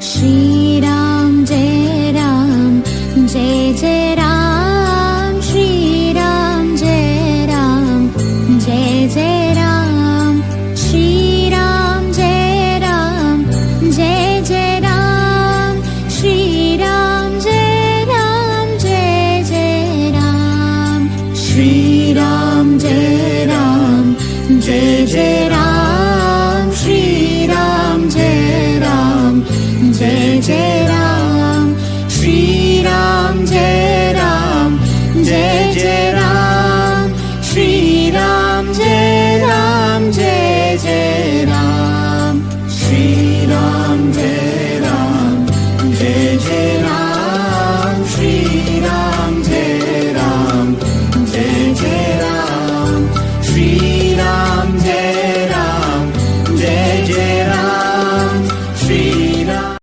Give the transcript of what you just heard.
Shri Ram Jai Ram Jai Jai Ram Shri Ram Jai Ram Jai Jai Ram Shri Ram Jai Ram Jai Jai Ram Shri Ram Jai Ram Jai Jai Ram Shri Ram Jai Ram Jai Jai Ram Shri Ram Jai Ram Jai Jai Ram Shri Ram Jai Ram Jai Jai Ram Shri Ram Jai Ram Jai